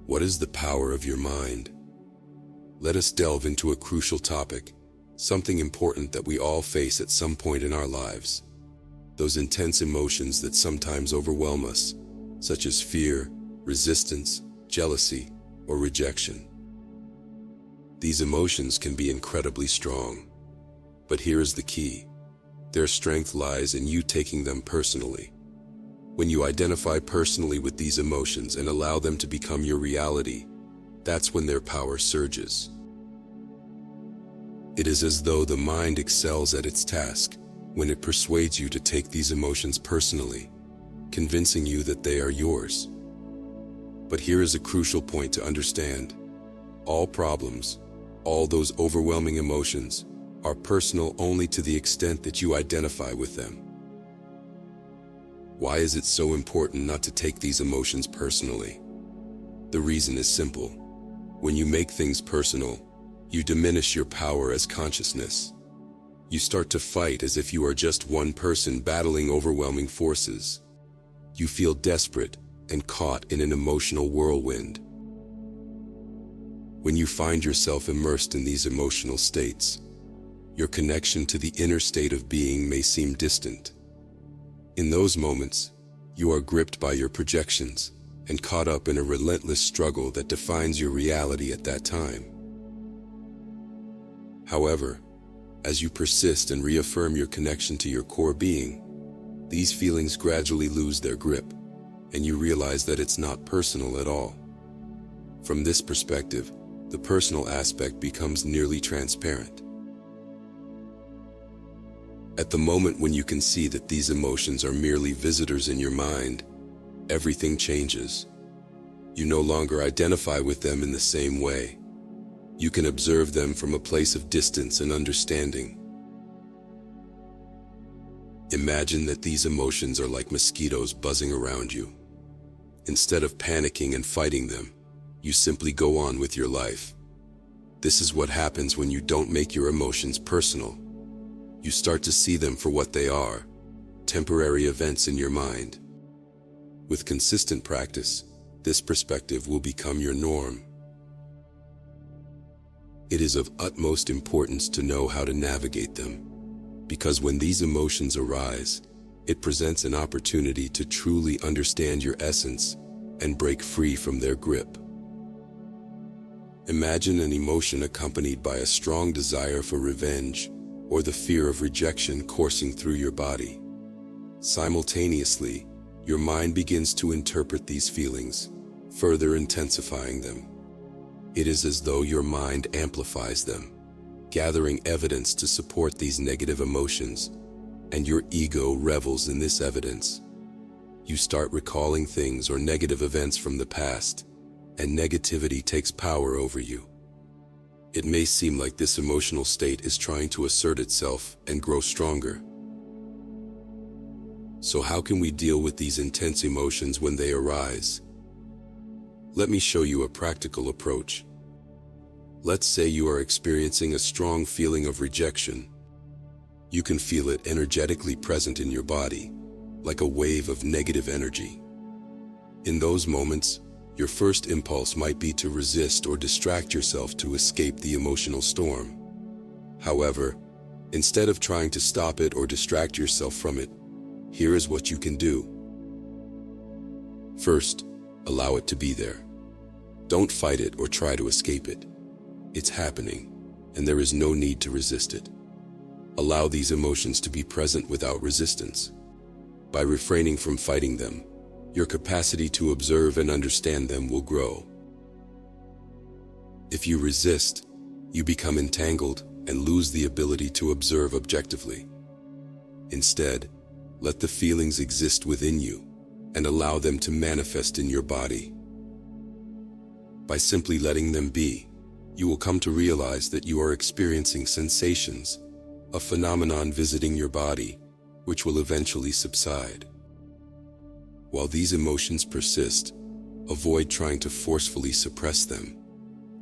What is the power of your mind? Let us delve into a crucial topic, something important that we all face at some point in our lives. Those intense emotions that sometimes overwhelm us, such as fear, resistance, jealousy, or rejection. These emotions can be incredibly strong. But here is the key. Their strength lies in you taking them personally. When you identify personally with these emotions and allow them to become your reality, that's when their power surges. It is as though the mind excels at its task when it persuades you to take these emotions personally, convincing you that they are yours. But here is a crucial point to understand. All problems, all those overwhelming emotions, are personal only to the extent that you identify with them. Why is it so important not to take these emotions personally? The reason is simple. When you make things personal, you diminish your power as consciousness. You start to fight as if you are just one person battling overwhelming forces. You feel desperate and caught in an emotional whirlwind. When you find yourself immersed in these emotional states, your connection to the inner state of being may seem distant. In those moments, you are gripped by your projections and caught up in a relentless struggle that defines your reality at that time. However, as you persist and reaffirm your connection to your core being, these feelings gradually lose their grip, and you realize that it's not personal at all. From this perspective, the personal aspect becomes nearly transparent. At the moment when you can see that these emotions are merely visitors in your mind, everything changes. You no longer identify with them in the same way. You can observe them from a place of distance and understanding. Imagine that these emotions are like mosquitoes buzzing around you. Instead of panicking and fighting them, you simply go on with your life. This is what happens when you don't make your emotions personal. You start to see them for what they are, temporary events in your mind. With consistent practice, this perspective will become your norm. It is of utmost importance to know how to navigate them, because when these emotions arise, it presents an opportunity to truly understand your essence and break free from their grip. Imagine an emotion accompanied by a strong desire for revenge or the fear of rejection coursing through your body. Simultaneously, your mind begins to interpret these feelings, further intensifying them. It is as though your mind amplifies them, gathering evidence to support these negative emotions, and your ego revels in this evidence. You start recalling things or negative events from the past, and negativity takes power over you. It may seem like this emotional state is trying to assert itself and grow stronger. So how can we deal with these intense emotions when they arise? Let me show you a practical approach. Let's say you are experiencing a strong feeling of rejection. You can feel it energetically present in your body, like a wave of negative energy. In those moments, your first impulse might be to resist or distract yourself to escape the emotional storm. However, instead of trying to stop it or distract yourself from it, here is what you can do. First, allow it to be there. Don't fight it or try to escape it. It's happening, and there is no need to resist it. Allow these emotions to be present without resistance. By refraining from fighting them, your capacity to observe and understand them will grow. If you resist, you become entangled and lose the ability to observe objectively. Instead, let the feelings exist within you and allow them to manifest in your body. By simply letting them be, you will come to realize that you are experiencing sensations, a phenomenon visiting your body, which will eventually subside. While these emotions persist, avoid trying to forcefully suppress them,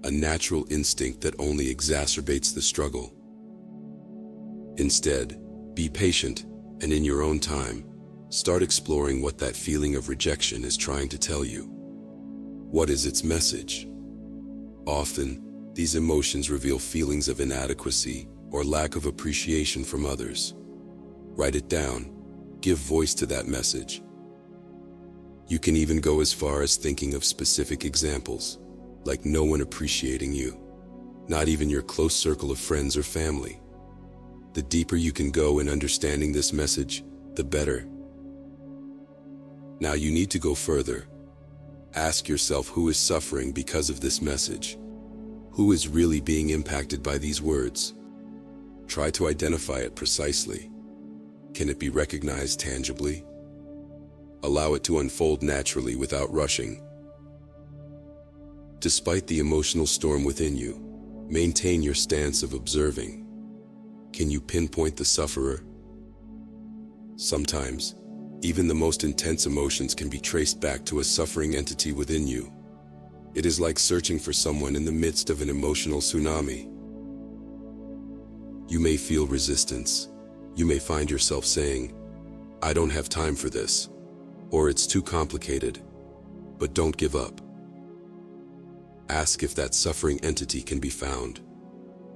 a natural instinct that only exacerbates the struggle. Instead, be patient, and in your own time, start exploring what that feeling of rejection is trying to tell you. What is its message? Often, these emotions reveal feelings of inadequacy or lack of appreciation from others. Write it down. Give voice to that message. You can even go as far as thinking of specific examples, like no one appreciating you, not even your close circle of friends or family. The deeper you can go in understanding this message, the better. Now you need to go further. Ask yourself who is suffering because of this message. Who is really being impacted by these words? Try to identify it precisely. Can it be recognized tangibly? Allow it to unfold naturally without rushing. Despite the emotional storm within you, maintain your stance of observing. Can you pinpoint the sufferer? Sometimes, even the most intense emotions can be traced back to a suffering entity within you. It is like searching for someone in the midst of an emotional tsunami. You may feel resistance. You may find yourself saying, "I don't have time for this," or "It's too complicated." But don't give up. Ask if that suffering entity can be found.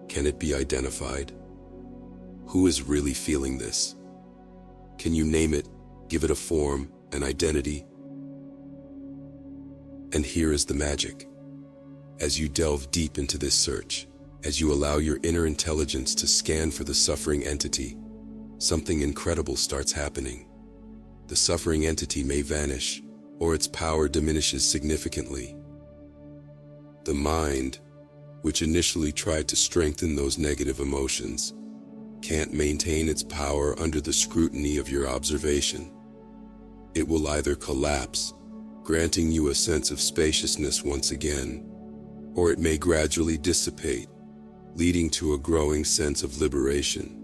Can it be identified? Who is really feeling this? Can you name it, give it a form, an identity? And here is the magic. As you delve deep into this search, as you allow your inner intelligence to scan for the suffering entity, something incredible starts happening. The suffering entity may vanish, or its power diminishes significantly. The mind, which initially tried to strengthen those negative emotions, can't maintain its power under the scrutiny of your observation. It will either collapse, granting you a sense of spaciousness once again, or it may gradually dissipate, leading to a growing sense of liberation.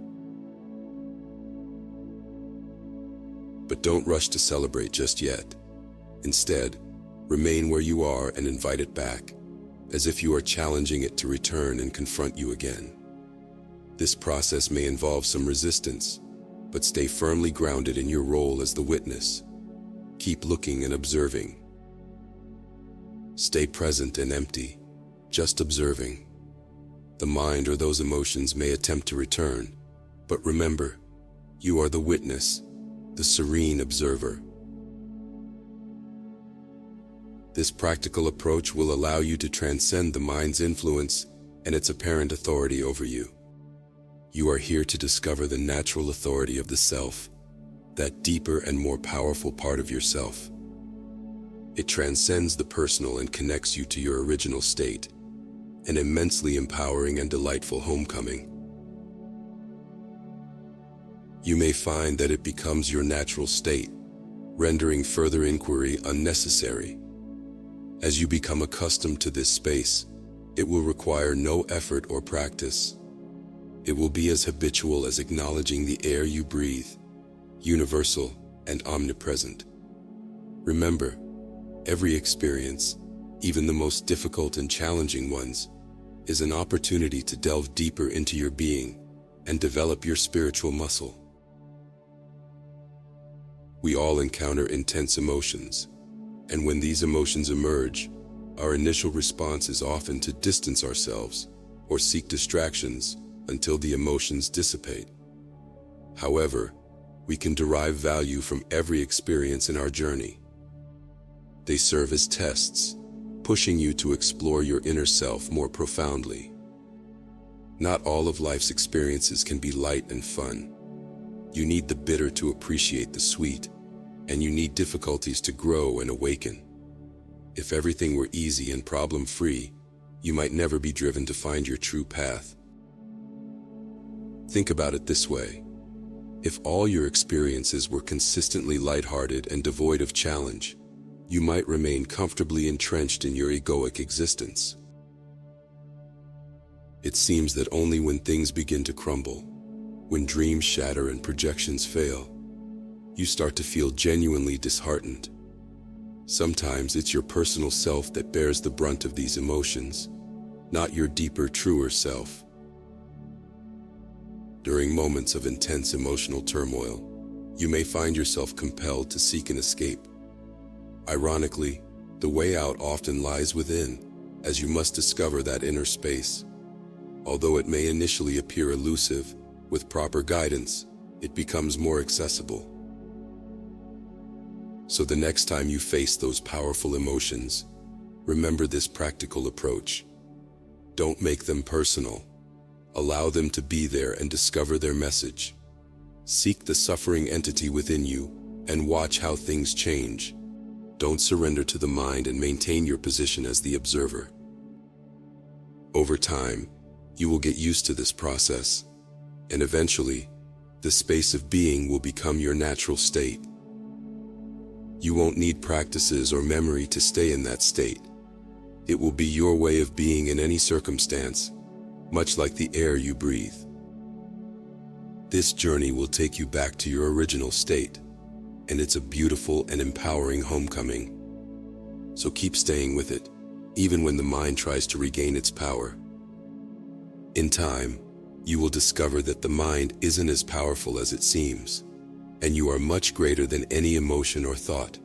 But don't rush to celebrate just yet. Instead, remain where you are and invite it back, as if you are challenging it to return and confront you again. This process may involve some resistance, but stay firmly grounded in your role as the witness. Keep looking and observing. Stay present and empty, just observing. The mind or those emotions may attempt to return, but remember, you are the witness, the serene observer. This practical approach will allow you to transcend the mind's influence and its apparent authority over you. You are here to discover the natural authority of the self, that deeper and more powerful part of yourself. It transcends the personal and connects you to your original state, an immensely empowering and delightful homecoming. You may find that it becomes your natural state, rendering further inquiry unnecessary. As you become accustomed to this space, it will require no effort or practice. It will be as habitual as acknowledging the air you breathe, universal and omnipresent. Remember, every experience, even the most difficult and challenging ones, is an opportunity to delve deeper into your being and develop your spiritual muscle. We all encounter intense emotions, and when these emotions emerge, our initial response is often to distance ourselves or seek distractions until the emotions dissipate. However, we can derive value from every experience in our journey. They serve as tests, pushing you to explore your inner self more profoundly. Not all of life's experiences can be light and fun. You need the bitter to appreciate the sweet, and you need difficulties to grow and awaken. If everything were easy and problem-free, you might never be driven to find your true path. Think about it this way. If all your experiences were consistently lighthearted and devoid of challenge, you might remain comfortably entrenched in your egoic existence. It seems that only when things begin to crumble, when dreams shatter and projections fail, you start to feel genuinely disheartened. Sometimes it's your personal self that bears the brunt of these emotions, not your deeper, truer self. During moments of intense emotional turmoil, you may find yourself compelled to seek an escape. Ironically, The way out often lies within, as you must discover that inner space. Although it may initially appear elusive, with proper guidance, it becomes more accessible. So the next time you face those powerful emotions, remember this practical approach. Don't make them personal. Allow them to be there and discover their message. Seek the suffering entity within you and watch how things change. Don't surrender to the mind and maintain your position as the observer. Over time, you will get used to this process, and eventually, the space of being will become your natural state. You won't need practices or memory to stay in that state. It will be your way of being in any circumstance, much like the air you breathe. This journey will take you back to your original state, and it's a beautiful and empowering homecoming. So keep staying with it, even when the mind tries to regain its power. In time, you will discover that the mind isn't as powerful as it seems, and you are much greater than any emotion or thought.